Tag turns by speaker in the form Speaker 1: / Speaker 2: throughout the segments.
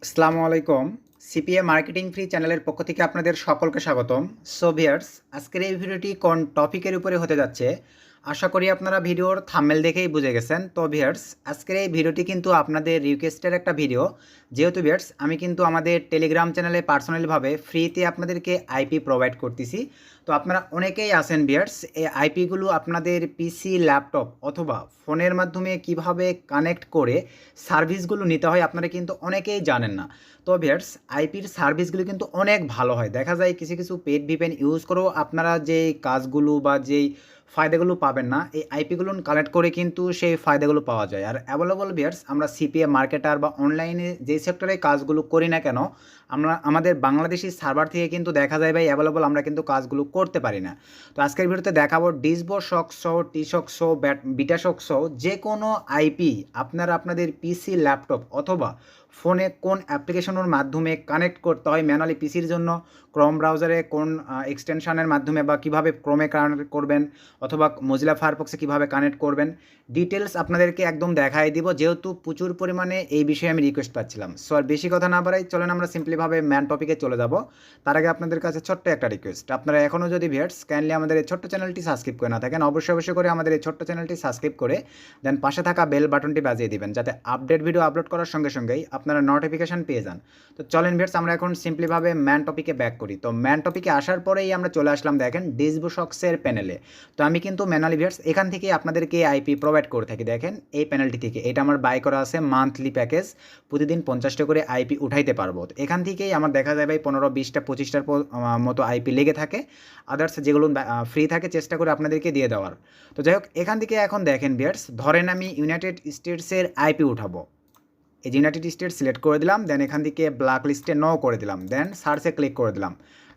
Speaker 1: আসসালামু আলাইকুম। CPA marketing free চ্যানেলের পক্ষ থেকে আপনাদের সকলকে স্বাগতম। সো ভিউয়ার্স, আজকের এই ভিডিওটি কোন টপিকের উপরে হতে যাচ্ছে আশা করি আপনারা ভিডিওর থাম্বনেল দেখেই বুঝে গেছেন। তো ভিউয়ার্স, আজকের এই ভিডিওটি কিন্তু আপনাদের রিকোয়েস্টের একটা ভিডিও। যেহেতু ভিউয়ার্স, আমি কিন্তু আমাদের টেলিগ্রাম চ্যানেলে পার্সোনালিভাবে ফ্রিতে আপনাদেরকে আইপি প্রোভাইড করতেছি। তো আপনারা অনেকেই আছেন ভিউয়ার্স, এই আইপিগুলো আপনাদের পিসি, ল্যাপটপ অথবা ফোনের মাধ্যমে কিভাবে কানেক্ট করে সার্ভিসগুলো নিতে হয় আপনারা কিন্তু অনেকেই জানেন না। তো ভিউয়ার্স, আইপির সার্ভিসগুলো কিন্তু অনেক ভালো হয়। দেখা যায় কিছু কিছু পেড ভিপিএন ইউজ করেও আপনারা যেই কাজগুলো বা যেই ফায়দাগুলো পাবেন না, এই আইপিগুলো কালেক্ট করে কিন্তু সেই ফায়দাগুলো পাওয়া যায়। আর অ্যাভেলেবল ভিউয়ার্স, আমরা সিপিএ মার্কেটার বা অনলাইনে যেই সেক্টরে কাজগুলো করি না কেন, আমরা আমাদের বাংলাদেশি সার্ভার থেকে কিন্তু দেখা যায় ভাই অ্যাভেলেবল আমরা কিন্তু কাজগুলো করতে পারি না। তো আজকের ভিডিওতে দেখাবো ডিসবো শক সহ, টি শক সহ, বিটা শক সহ যে কোনো আইপি আপনারা আপনাদের পিসি, ল্যাপটপ অথবা ফোনে কোন অ্যাপ্লিকেশনের মাধ্যমে কানেক্ট করতে হয় ম্যানুয়ালি পিসির জন্য, ক্রোম ব্রাউজারে কোন এক্সটেনশনের মাধ্যমে বা কিভাবে ক্রোমে কানেক্ট করবেন অথবা মজিলা ফায়ারফক্সে কিভাবে কানেক্ট করবেন, ডিটেলস আপনাদেরকে একদম দেখাই দিব। যেহেতু প্রচুর পরিমাণে এই বিষয়ে আমি রিকোয়েস্ট পাচ্ছিলাম। সো আর বেশি কথা না বাড়াই, চলেন আমরা সিম্পলিভাবে ম্যান টপিকে চলে যাব। তার আগে আপনাদের কাছে ছোট্ট একটা রিকোয়েস্ট, আপনারা এখনও যদি ভিউয়ার্স কাইন্ডলি আমাদের এই ছোট্ট চ্যানেলটি সাবস্ক্রাইব করে না থাকেন, অবশ্যই করে আমাদের এই ছোট্ট চ্যানেলটি সাবস্ক্রাইব করে দেন পাশে থাকা বেল বাটনটি বাজিয়ে দিবেন, যাতে আপডেট ভিডিও আপলোড করার সঙ্গে সঙ্গেই আপনারা নোটিফিকেশন পেয়ে যান। তো চলেন ভিউয়ার্স, আমরা এখন সিম্পলিভাবে ম্যান টপিকে ব্যাক করি। তো ম্যান টপিকে আসার পরেই আমরা চলে আসলাম দেখেন ডিসবো শক্সের প্যানেলে। তো আমি কিন্তু ম্যানুয়ালি ভিউয়ার্স এখান থেকে আপনাদেরকে আইপি প্রোভাইড করে থাকি। দেখেন এই প্যানেলটি থেকে, এটা আমার বাই করা আছে মান্থলি প্যাকেজ, প্রতিদিন 50টা করে আইপি উঠাইতে পারবো। তো এখান থেকেই আমার দেখা যায় ভাই 15, 20টা, 25টার মতো আইপি লেগে থাকে। আদার্স যেগুলো ফ্রি থাকে চেষ্টা করে আপনাদেরকে দিয়ে দেওয়ার। তো যাই হোক, এখান থেকে এখন দেখেন ভিউয়ার্স, ধরেন আমি ইউনাইটেড স্টেটসের আইপি উঠাবো। এই যে ইউনাইটেড স্টেটস সিলেক্ট করে দিলাম, দেন এখান থেকে ব্ল্যাক লিস্টে নো করে দিলাম, দেন সার্চে ক্লিক করে দিলাম।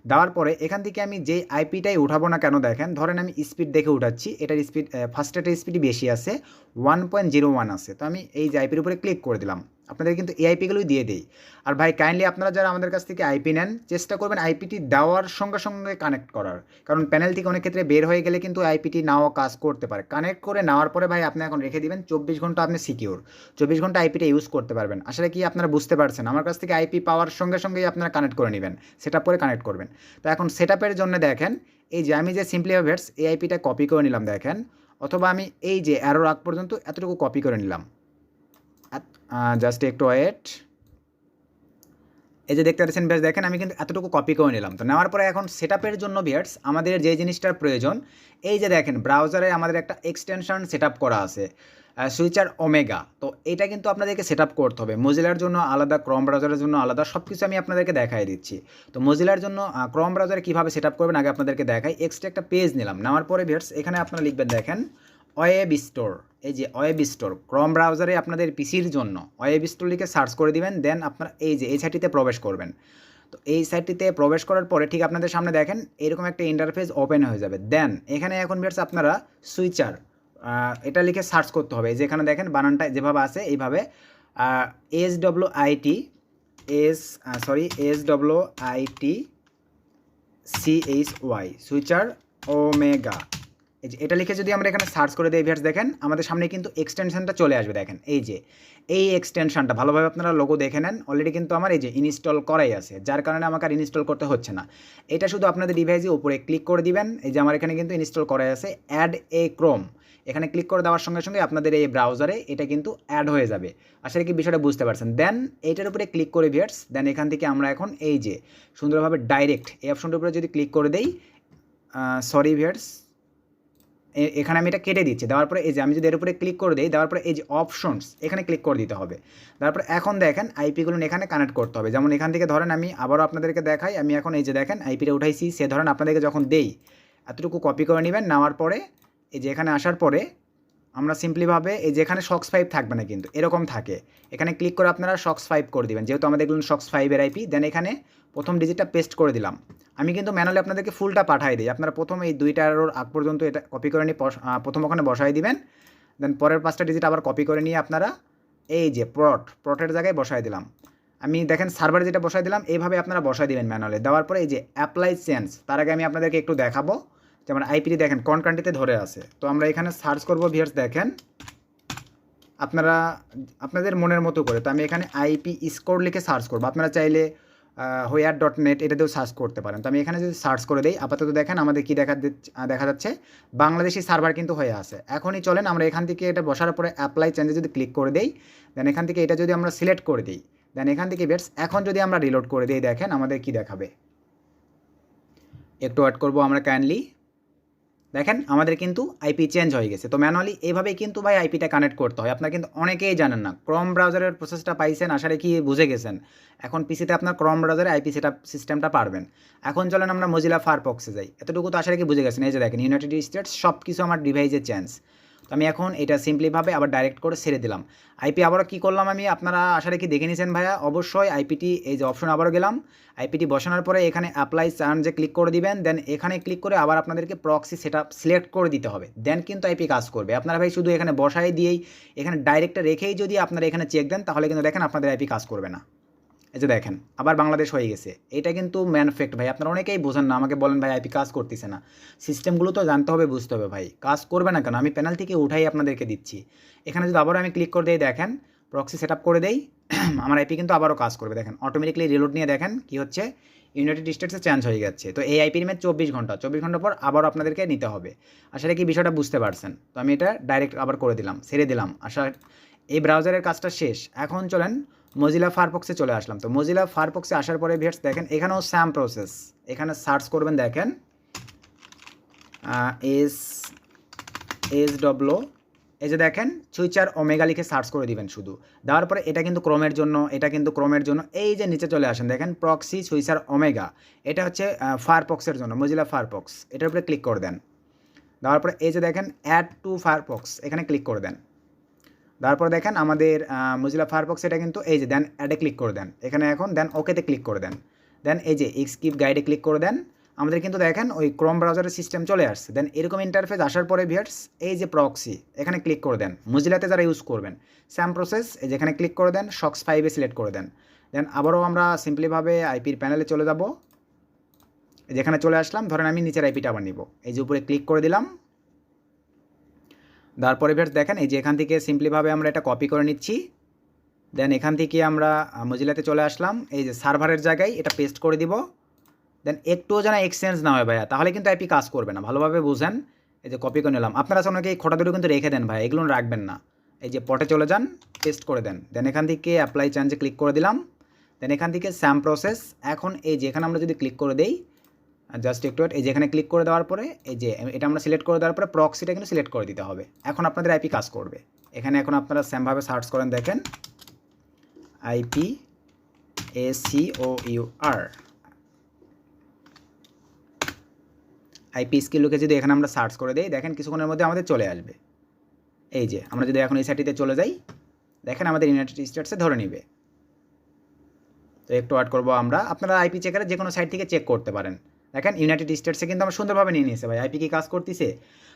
Speaker 1: দেওয়ার পরে এখান থেকে আমি যেই আইপিটাই উঠাবো না কেন, দেখেন ধরেন আমি স্পিড দেখে উঠাচ্ছি, এটার স্পিড ফার্স্টের স্পিডই বেশি আছে, 1.01 আছে। তো আমি এই যে আইপির উপরে ক্লিক করে দিলাম। আপনাদের কিন্তু এই আইপিগুলোই দিয়ে দেই। আর ভাই কাইন্ডলি আপনারা যারা আমাদের কাছ থেকে আইপি নেন, চেষ্টা করবেন আইপিটি দেওয়ার সঙ্গে সঙ্গে কানেক্ট করার, কারণ প্যানেল থেকে অনেক ক্ষেত্রে বের হয়ে গেলে কিন্তু আইপিটি নাও কাজ করতে পারে। কানেক্ট করে নেওয়ার পরে ভাই আপনি এখন রেখে দিবেন, 24 ঘন্টা আপনি সিকিউর, 24 ঘন্টা আইপিটা ইউজ করতে পারবেন। আসলে কি আপনারা বুঝতে পারছেন? আমার কাছ থেকে আইপি পাওয়ার সঙ্গে সঙ্গেই আপনারা কানেক্ট করে নেবেন, সেট আপ করে কানেক্ট করবেন। তো এখন সেট আপের জন্য দেখেন, এই যে আমি যে সিম্পলিভাবে এই আইপিটা কপি করে নিলাম দেখেন, অথবা আমি এই যে অ্যারোর আগ পর্যন্ত এতটুকু কপি করে নিলাম। জাস্ট একটু ওয়েট, এই যে দেখতে পাচ্ছেন বেশ, দেখেন আমি কিন্তু এতটুকু কপি করে নিলাম। তো নেওয়ার পরে এখন সেট আপের জন্য ভিউয়ার্স আমাদের যে জিনিসটার প্রয়োজন, এই যে দেখেন ব্রাউজারে আমাদের একটা এক্সটেনশন সেট আপ করা আছে, সুইচার ওমেগা। তো এটা কিন্তু আপনাদেরকে সেট আপ করতে হবে। মজিলার জন্য আলাদা, ক্রোম ব্রাউজারের জন্য আলাদা, সব কিছু আমি আপনাদেরকে দেখাই দিচ্ছি। তো মজিলার জন্য ক্রোম ব্রাউজারে কীভাবে সেট আপ করবেন আগে আপনাদেরকে দেখাই। এক্সট্রা একটা পেজ নিলাম, নেওয়ার পরে ভিউয়ার্স এখানে আপনারা লিখবেন দেখেন ওয়েব স্টোর। এই যে ওয়েব স্টোর, ক্রোম ব্রাউজারে আপনাদের পিসির জন্য ওয়েব স্টোর লিখে সার্চ করে দিবেন, দেন আপনারা এই যে এই সাইটটিতে প্রবেশ করবেন। তো এই সাইটটিতে প্রবেশ করার পরে ঠিক আপনাদের সামনে দেখেন এরকম একটা ইন্টারফেস ওপেন হয়ে যাবে। দেন এখানে এখন ভিউয়ার্স আপনারা সুইচার এটা লিখে সার্চ করতে হবে। যেখানে দেখেন বানানটা যেভাবে আছে এইভাবে, SWIT SWIT সুইচার ওমেগা। এই যে এটা লিখে যদি আমরা এখানে সার্চ করে দিই ভিউয়ার্স, দেখেন আমাদের সামনে কিন্তু এক্সটেনশনটা চলে আসবে। দেখেন এই যে এই এক্সটেনশনটা ভালোভাবে আপনারা লোগো দেখে নেন, অলরেডি কিন্তু আমার এই যে ইনস্টল করাই আছে, যার কারণে আমাকে আর ইনস্টল করতে হচ্ছে না। এটা শুধু আপনাদের ডিভাইসে উপরে ক্লিক করে দিবেন। এই যে আমার এখানে কিন্তু ইনস্টল করাই আছে, অ্যাড এ ক্রোম, এখানে ক্লিক করে দেওয়ার সঙ্গে সঙ্গে আপনাদের এই ব্রাউজারে এটা কিন্তু অ্যাড হয়ে যাবে। আসলে কি বিষয়টা বুঝতে পারছেন? দেন এইটার উপরে ক্লিক করে ভিউয়ার্স, দেন এখান থেকে আমরা এখন এই যে সুন্দরভাবে ডাইরেক্ট এই অপশনটার উপরে যদি ক্লিক করে দেই, সরি ভিউয়ার্স, এখানে আমি এটা কেটে দিচ্ছি। দেওয়ার পরে এই যে আমি যদি এর উপরে ক্লিক করে দিই, দেওয়ার পরে এই যে অপশনস এখানে ক্লিক করে দিতে হবে। তারপরে এখন দেখেন আইপিগুলো এখানে কানেক্ট করতে হবে। যেমন এখান থেকে ধরেন আমি আবারও আপনাদেরকে দেখাই, আমি এখন এই যে দেখেন আইপিটা উঠাইছি, সে ধরেন আপনাদেরকে যখন দেই এতটুকু কপি করে নেবেন। নেওয়ার পরে এই যে এখানে আসার পরে আমরা সিম্পলিভাবে এই যে এখানে শক্স 5 থাকবে না, কিন্তু এরকম থাকে, এখানে ক্লিক করে আপনারা শক্স 5 করে দিবেন। যেহেতু আমাদের এগুলো শক্স 5 এর আইপি, দেন এখানে প্রথম ডিজিটটা পেস্ট করে দিলাম। আমি কিন্তু ম্যানুয়ালি আপনাদেরকে ফুলটা পাঠাই দিই, আপনারা প্রথম এই 2টার আগ পর্যন্ত এটা কপি করে নিয়ে প্রথম ওখানে বসাই দিবেন। দেন পরের 5টা ডিজিট আবার কপি করে নিয়ে আপনারা এই যে প্রটের জায়গায় বসাই দিলাম। আমি দেখেন সার্ভারে যেটা বসাই দিলাম এইভাবে আপনারা বসাই দিবেন ম্যানুয়ালি। দেওয়ার পরে এই যে অ্যাপ্লাই চেঞ্জ, তার আগে আমি আপনাদেরকে একটু দেখাবো। যেমন আইপিটি দেখেন কোন কান্ট্রিতে ধরে আছে। তো আমরা এখানে সার্চ করবো ভিউয়ার্স, দেখেন আপনারা আপনাদের মনের মতো করে। তো আমি এখানে আইপি স্কোর লিখে সার্চ করব। আপনারা চাইলে হোয়ার.নেট এটা দিয়েও সার্চ করতে পারেন। তো আমি এখানে যদি সার্চ করে দেই, আপাতত দেখেন আমাদের কি দেখা যাচ্ছে, বাংলাদেশি সার্ভার কিন্তু হয়ে আছে। এখনই চলেন আমরা এখান থেকে এটা বসার পরে অ্যাপ্লাই চেঞ্জে যদি ক্লিক করে দেই, দেন এখান থেকে এটা যদি আমরা সিলেক্ট করে দিই, দেন এখান থেকে বেটস এখন যদি আমরা রিলোড করে দিই, দেখেন আমাদের কি দেখাবে। একটু ওয়েট করবো আমরা কাইন্ডলি। দেখেন আমাদের কিন্তু আইপি চেঞ্জ হয়ে গেছে। তো ম্যানুয়ালি এইভাবেই কিন্তু ভাই আইপিটা কানেক্ট করতে হয়। আপনারা কিন্তু অনেকেই জানেন না। ক্রোম ব্রাউজারের প্রসেসটা পাইছেন, আশা রাখি বুঝে গেছেন। এখন পিসিতে আপনার ক্রোম ব্রাউজারে আইপি সেটআপ সিস্টেমটা পারবেন। এখন চলেন আমরা মোজিলা ফায়ারফক্সে যাই। এতটুকু তো আশা রাখি বুঝে গেছেন। এই যে দেখেন ইউনাইটেড স্টেটস সব কিছু আমার ডিভাইসে চেঞ্জ। তো আমি এখন এটা সিম্পলিভাবে আবার ডাইরেক্ট করে ছেড়ে দিলাম। আইপি আবারও কী করলাম আমি, আপনারা আশা রাখি দেখে নিয়েছেন ভাইয়া। অবশ্যই আইপিটি এই যে অপশন আবারও গেলাম, আইপিটি বসানোর পরে এখানে অ্যাপ্লাই চার্জে ক্লিক করে দিবেন। দেন এখানে ক্লিক করে আবার আপনাদেরকে প্রক্সি সেটআপ সিলেক্ট করে দিতে হবে। দেন কিন্তু আইপি কাজ করবে। আপনারা ভাই শুধু এখানে বসাই দিয়েই এখানে ডাইরেক্ট রেখেই যদি আপনারা এখানে চেক দেন, তাহলে কিন্তু দেখেন আপনাদের আইপি কাজ করবে না। এই যে দেখেন আবার বাংলাদেশ হয়ে গেছে। এটা কিন্তু ম্যান ফ্যাক্ট ভাই। আপনারা অনেকেই বোঝেন না, আমাকে বলেন ভাই আইপি কাজ করতেছে না। সিস্টেমগুলো তো জানতে হবে, বুঝতে হবে ভাই। কাজ করবে না কেন? আমি প্যানেল থেকে উঠাই আপনাদেরকে দিচ্ছি। এখানে যদি আবারও আমি ক্লিক করে দিই, দেখেন প্রক্সি সেট আপ করে দেই, আমার আইপি কিন্তু আবারও কাজ করবে। দেখেন অটোমেটিকলি রিলোড নিয়ে দেখেন কি হচ্ছে, ইউনাইটেড স্টেটসে চেঞ্জ হয়ে যাচ্ছে। তো এই আইপির মেয়াদ 24 ঘন্টা পর আবারও আপনাদেরকে নিতে হবে। আসলে কি বিষয়টা বুঝতে পারছেন? তো আমি এটা ডাইরেক্ট আবার করে দিলাম, ছেড়ে দিলাম। এই ব্রাউজারের কাজটা শেষ। এখন চলেন মজিলা ফায়ারফক্সে চলে আসলাম। তো মজিলা ফায়ারফক্সে আসার পরে ভিউয়ার্স দেখেন এখানেও স্যাম প্রসেস। এখানে সার্চ করবেন, দেখেন SW, এই যে দেখেন সুইচার ওমেগা লিখে সার্চ করে দিবেন শুধু। দেওয়ার পরে এটা কিন্তু ক্রোমের জন্য, এটা কিন্তু ক্রোমের জন্য। এই যে নিচে চলে আসেন, দেখেন প্রক্সি সুইচার ওমেগা, এটা হচ্ছে ফায়ারফক্সের জন্য, মজিলা ফায়ারফক্স। এটার উপরে ক্লিক করে দেন। দেওয়ার পরে এই যে দেখেন অ্যাড টু ফায়ারফক্স, এখানে ক্লিক করে দেন। তারপর দেখেন আমাদের মজিলা ফায়ারফক্স এটা কিন্তু এই যে দেন অ্যাডে ক্লিক করে দেন এখানে, এখন দেন ওকেতে ক্লিক করে দেন। দেন এই যে স্কিপ গাইডে ক্লিক করে দেন। আমাদের কিন্তু দেখেন ওই ক্রোম ব্রাউজারের সিস্টেম চলে আসছে। দেন এরকম ইন্টারফেস আসার পরে ভিউয়ার্স এই যে প্রক্সি, এখানে ক্লিক করে দেন। মজিলাতে যারা ইউজ করবেন স্যাম প্রসেস, এই যে এখানে ক্লিক করে দেন, শক্স 5-এ সিলেক্ট করে দেন। দেন আবারও আমরা সিম্পলিভাবে আইপির প্যানেলে চলে যাব। যেখানে চলে আসলাম, ধরেন আমি নিচের আইপিটা আবার নিব, এই যে উপরে ক্লিক করে দিলাম। তারপরে ভিউয়ার্স দেখেন এই যে এখান থেকে সিম্পলিভাবে আমরা এটা কপি করে নিচ্ছি। দেন এখান থেকে আমরা মজিলাতে চলে আসলাম, এই যে সার্ভারের জায়গায় এটা পেস্ট করে দিব। দেন একটুও যেন এক্সচেঞ্জ না হয় ভাইয়া, তাহলে কিন্তু আইপি কাজ করবে না। ভালোভাবে বুঝেন। এই যে কপি করে নিলাম। আপনারা অনেকে এই খোটা দুটো কিন্তু রেখে দেন ভাই, এগুলো রাখবেন না। এই যে পটে চলে যান, পেস্ট করে দেন। দেন এখান থেকে অ্যাপ্লাই চেঞ্জে ক্লিক করে দিলাম। দেন এখান থেকে স্যাম প্রসেস, এখন এই যে এখানে আমরা যদি ক্লিক করে দেই, জাস্ট একটু এই যে এখানে ক্লিক করে দেওয়ার পরে এই যে এটা আমরা সিলেক্ট করে দেওয়ার পরে প্রক্সিটা কিন্তু সিলেক্ট করে দিতে হবে। এখন আপনাদের আইপি কাজ করবে। এখানে এখন আপনারা স্যামভাবে সার্চ করেন, দেখেন আইপি ACOUR আইপি স্কিল লিখে যদি এখানে আমরা সার্চ করে দিই, দেখেন কিছুক্ষণের মধ্যে আমাদের চলে আসবে। এই যে আমরা যদি এখন এই সাইটটিতে চলে যাই, দেখেন আমাদের ইউনাইটেড স্টেটসে ধরে নিবে। তো একটু ওয়েট করবো আমরা। আপনারা আইপি চেকারে যে কোনো সাইট থেকে চেক করতে পারেন। দেখেন ইউনাইটেড স্টেটসে কিন্তু আমরা সুন্দরভাবে নিয়ে নিয়েছে ভাই, আইপি কি কাজ করতেছে।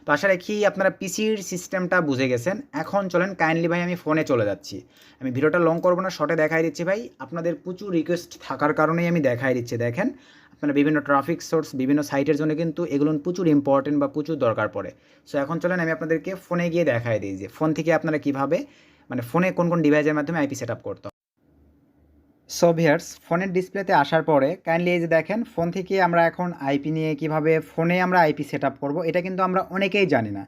Speaker 1: তো আশা রাখি আপনারা পিসির সিস্টেমটা বুঝে গেছেন। এখন চলেন কাইন্ডলি ভাই আমি ফোনে চলে যাচ্ছি। আমি ভিডিওটা লং করবো না, শর্টে দেখাই দিচ্ছি ভাই। আপনাদের প্রচুর রিকোয়েস্ট থাকার কারণেই আমি দেখাই দিচ্ছি। দেখেন আপনারা বিভিন্ন ট্রাফিক সোর্স, বিভিন্ন সাইটের জন্য কিন্তু এগুলো প্রচুর ইম্পর্টেন্ট বা প্রচুর দরকার পড়ে। সো এখন চলেন আমি আপনাদেরকে ফোনে গিয়ে দেখাই দিই যে ফোন থেকে আপনারা কীভাবে, মানে ফোনে কোন কোন ডিভাইসের মাধ্যমে আইপি সেট আপ করতে। সো ভিউয়ার্স ফোনের ডিসপ্লেতে আসার পরে কাইন্ডলি এই যে দেখেন ফোন থেকে আমরা এখন আইপি নিয়ে কিভাবে ফোনে আমরা আইপি সেট আপ করবো, এটা কিন্তু আমরা অনেকেই জানি না।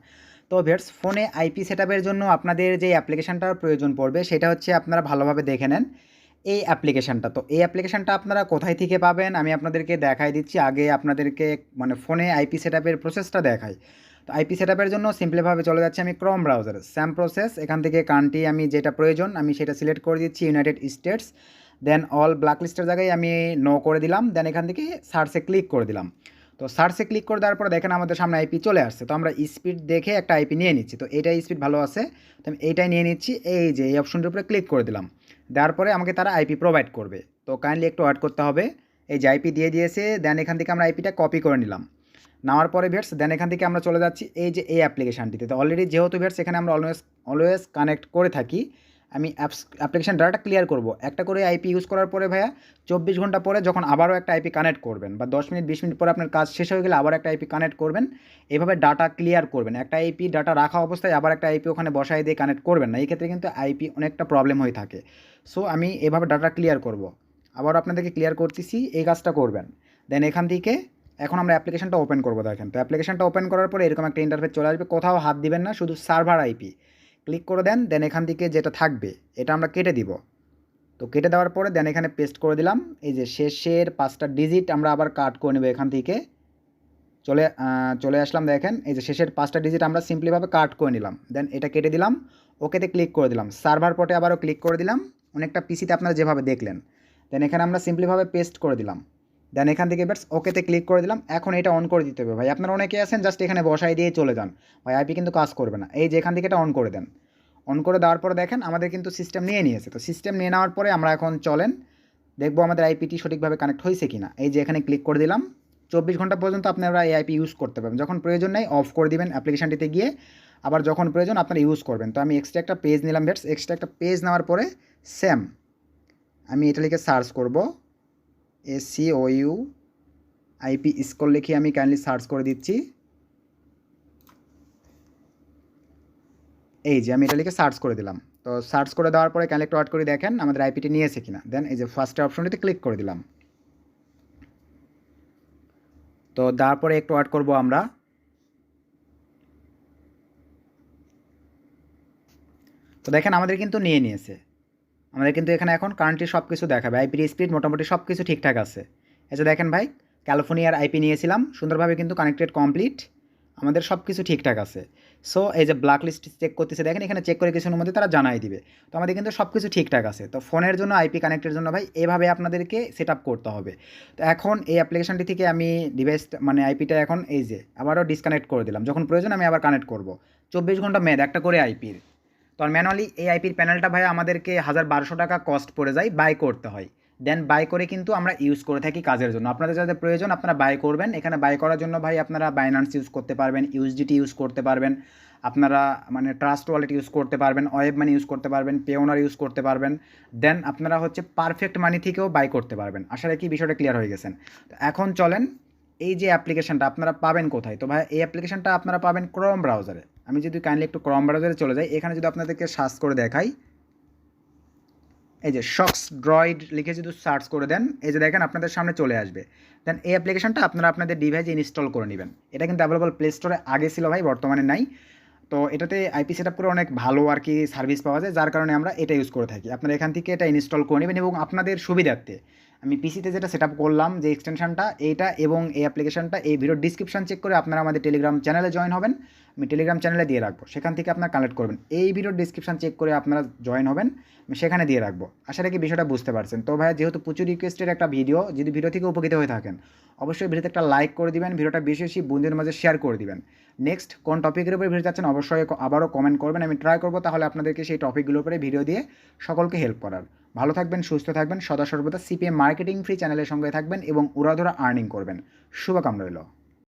Speaker 1: তো ভিউয়ার্স ফোনে আইপি সেট আপের জন্য আপনাদের যে অ্যাপ্লিকেশানটার প্রয়োজন পড়বে সেটা হচ্ছে, আপনারা ভালোভাবে দেখে নেন এই অ্যাপ্লিকেশানটা। তো এই অ্যাপ্লিকেশানটা আপনারা কোথায় থেকে পাবেন আমি আপনাদেরকে দেখাই দিচ্ছি। আগে আপনাদেরকে মানে ফোনে আইপি সেট আপের প্রসেসটা দেখাই। তো আইপি সেট আপের জন্য সিম্পলিভাবে চলে যাচ্ছে আমি ক্রোম ব্রাউজারে, স্যাম প্রসেস। এখান থেকে কান্ট্রি আমি যেটা প্রয়োজন আমি সেটা সিলেক্ট করে দিচ্ছি, ইউনাইটেড স্টেটস। দেন অল ব্ল্যাক লিস্টের জায়গায় আমি নো করে দিলাম। দেন এখান থেকে সার্চে ক্লিক করে দিলাম। তো সার্চে ক্লিক করে দেওয়ার পরে দেখেন আমাদের সামনে আইপি চলে আসছে। তো আমরা স্পিড দেখে একটা আইপি নিয়ে নিচ্ছি। তো এইটাই স্পিড ভালো আছে, তো আমি এইটাই নিয়ে নিচ্ছি। এই যে এই অপশনটার উপরে ক্লিক করে দিলাম। দেওয়ার পরে আমাকে তারা আইপি প্রোভাইড করবে। তো কাইন্ডলি একটু ওয়েট করতে হবে। এই যে আইপি দিয়ে দিয়েছে। দেন এখান থেকে আমরা আইপিটা কপি করে নিলাম। নেওয়ার পরে ভিউয়ার্স দেন এখান থেকে আমরা চলে যাচ্ছি এই যে এই অ্যাপ্লিকেশানটিতে। তো অলরেডি যেহেতু ভিউয়ার্স এখানে আমরা অলওয়েজ কানেক্ট করে থাকি, আমি অ্যাপ্লিকেশন ডাটাটা ক্লিয়ার করব। একটা করে আইপি ইউজ করার পরে ভাইয়া 24 ঘন্টা পরে যখন আবারও একটা আইপি কানেক্ট করবেন বা 10 মিনিট 20 মিনিট পরে আপনার কাজ শেষ হয়ে গেলে আবার একটা আইপি কানেক্ট করবেন। এভাবে ডাটা ক্লিয়ার করবেন। একটা আইপি ডাটা রাখা অবস্থায় আবার একটা আইপি ওখানে বসায় দিয়ে কানেক্ট করবেন না। এই ক্ষেত্রে কিন্তু আইপি অনেকটা প্রবলেম হয়ে থাকে। সো আমি এভাবে ডাটা ক্লিয়ার করব। আবারও আপনাদেরকে ক্লিয়ার করতেছি, এই কাজটা করবেন। দেন এখান থেকে এখন আমরা অ্যাপ্লিকেশনটা ওপেন করবো। দেখেন, তো অ্যাপ্লিকেশনটা ওপেন করার পরে এরকম একটা ইন্টারফেস চলে আসবে, কোথাও হাত দিবেন না, শুধু সার্ভার আইপি ক্লিক করে দেন। দেন এখান থেকে যেটা থাকবে এটা আমরা কেটে দিব। তো কেটে দেওয়ার পরে দেন এখানে পেস্ট করে দিলাম। এই যে শেষের 5টা ডিজিট আমরা আবার কাট করে নেব। এখান থেকে চলে আসলাম। দেখেন এই যে শেষের 5টা ডিজিট আমরা সিম্পলিভাবে কাট করে নিলাম। দেন এটা কেটে দিলাম, ওকেতে ক্লিক করে দিলাম। সার্ভার পোর্টে আবারও ক্লিক করে দিলাম, অনেকটা পিসিতে আপনারা যেভাবে দেখলেন। দেন এখানে আমরা সিম্পলিভাবে পেস্ট করে দিলাম। দেন এখান থেকে এবার ওকেতে ক্লিক করে দিলাম। এখন এটা অন করে দিতে হবে ভাই। আপনারা অনেকে আছেন জাস্ট এখানে বসাই দিয়ে চলে যান, ভাই আইপি কিন্তু কাজ করবে না। এই যে এখান থেকে এটা অন করে দেন। অন করে দেওয়ার পরে দেখেন আমাদের কিন্তু সিস্টেম নিয়ে নিয়েছে। তো সিস্টেম নিয়ে নেওয়ার পরে আমরা এখন চলেন দেখবো আমাদের আইপিটি সঠিকভাবে কানেক্ট হয়েছে কিনা। এই যে এখানে ক্লিক করে দিলাম। 24 ঘন্টা পর্যন্ত আপনারা এই আইপি ইউজ করতে পারবেন। যখন প্রয়োজন নেই অফ করে দিবেন অ্যাপ্লিকেশানটিতে গিয়ে, আবার যখন প্রয়োজন আপনারা ইউজ করবেন। তো আমি এক্সট্রা একটা পেজ নিলাম। বেটস এক্সট্রা একটা পেজ নেওয়ার পরে সেম আমি এটা লিখে সার্চ করব, SCOU আইপি স্কোর লিখে আমি কাইন্ডলি সার্চ করে দিচ্ছি। এই যে আমি এটা লিখে সার্চ করে দিলাম। তো সার্চ করে দেওয়ার পরে কানেক্ট ওয়াট করে দেখেন আমাদের আইপিটি নিয়েছে কিনা। দেন এই যে ফার্স্ট অপশনটিতে ক্লিক করে দিলাম। তো তারপরে একটু ওয়াট করব আমরা। তো দেখেন আমাদের কিন্তু নিয়ে নিয়েছে। আমাদের কিন্তু এখানে এখন কারেন্টলি সব কিছু দেখাবে। আইপির স্পিড মোটামুটি সব কিছু ঠিকঠাক আছে। এই যে দেখেন ভাই, ক্যালিফোর্নিয়ার আইপি নিয়েছিলাম, সুন্দরভাবে কিন্তু কানেক্টেড কমপ্লিট, আমাদের সব কিছু ঠিকঠাক আছে। সো এই যে ব্ল্যাক লিস্ট চেক করতেছে, দেখেন এখানে চেক করে কিছুর মধ্যে তারা জানাই দিবে। তো আমাদের কিন্তু সব কিছু ঠিকঠাক আছে। তো ফোনের জন্য আইপি কানেক্টের জন্য ভাই এভাবে আপনাদেরকে সেট আপ করতে হবে। তো এখন এই অ্যাপ্লিকেশনটি থেকে আমি ডিভাইস মানে আইপিটা এখন এই যে আবারও ডিসকানেক্ট করে দিলাম। যখন প্রয়োজন আমি আবার কানেক্ট করব। 24 ঘন্টা মেয়াদ একটা করে আইপির। তো আর ম্যানুয়ালি এই আইপির প্যানেলটা ভাই আমাদেরকে 1200 টাকা কস্ট পড়ে যায়, বাই করতে হয়। দেন বাই করে কিন্তু আমরা ইউজ করে থাকি কাজের জন্য। আপনাদের যাদের প্রয়োজন আপনারা বাই করবেন। এখানে বাই করার জন্য ভাই আপনারা বাইন্যান্স ইউজ করতে পারবেন, ইউএসডিটি ইউজ করতে পারবেন, আপনারা মানে ট্রাস্ট ওয়ালেট ইউজ করতে পারবেন, ওয়েব মানি ইউজ করতে পারবেন, পেওনার ইউজ করতে পারবেন। দেন আপনারা হচ্ছে পারফেক্ট মানি থেকেও বাই করতে পারবেন। আশা রাখি বিষয়টা ক্লিয়ার হয়ে গেছেন। তো এখন চলেন এই যে অ্যাপ্লিকেশনটা আপনারা পাবেন কোথায়। তো ভাই এই অ্যাপ্লিকেশনটা আপনারা পাবেন ক্রোম ব্রাউজারে। আমি যদি কাইন্ডলি একটু ক্রোম ব্রাউজারে চলে যাই, এখানে যদি আপনাদেরকে সার্চ করে দেখাই, এই যে শক্স ড্রয়েড লিখে যদি সার্চ করে দেন, এই যে দেখেন আপনাদের সামনে চলে আসবে। দেন এই অ্যাপ্লিকেশনটা আপনারা আপনাদের ডিভাইসে ইনস্টল করে নেবেন। এটা কিন্তু অ্যাভেলেবল প্লে স্টোরে আগে ছিল ভাই, বর্তমানে নাই। তো এটাতে আইপি সেট আপ করে অনেক ভালো আর কি সার্ভিস পাওয়া যায়, যার কারণে আমরা এটা ইউজ করে থাকি। আপনারা এখান থেকে এটা ইনস্টল করে নেবেন এবং আপনাদের সুবিধার্থে আমি পিসিতে যেটা সেট আপ করলাম যে এক্সটেনশনটা এইটা এবং এই অ্যাপ্লিকেশনটা এই ভিডিওর ডিসক্রিপশন চেক করে আপনারা আমাদের টেলিগ্রাম চ্যানেলে জয়েন হবেন। আমি টেলিগ্রাম চ্যানেলে দিয়ে রাখবো, সেখান থেকে আপনারা কালেক্ট করবেন। এই ভিডিওর ডিসক্রিপশন চেক করে আপনারা জয়েন হবেন, আমি সেখানে দিয়ে রাখবো। আশা রাখি বিষয়টা বুঝতে পারছেন। তো ভাই যেহেতু প্রচুর রিকোয়েস্টের একটা ভিডিও, যদি ভিডিও থেকে উপকৃত হয়ে থাকেন অবশ্যই ভিডিওতে একটা লাইক করে দিবেন, ভিডিওটা বেশি বেশি বন্ধুদের মাঝে শেয়ার করে দিবেন। নেক্সট কোন টপিকের উপরে ভিডিও চাচ্ছেন অবশ্যই আবারও কমেন্ট করবেন, আমি ট্রাই করবো তাহলে আপনাদেরকে সেই টপিকগুলোর উপরে ভিডিও দিয়ে সকলকে হেল্প করার। ভালো থাকবেন, সুস্থ থাকবেন, সদা সর্বদা সিপিএম মার্কেটিং ফ্রি চ্যানেলের সঙ্গে থাকবেন এবং উড়াধুরা আর্নিং করবেন। শুভকামনা রইল।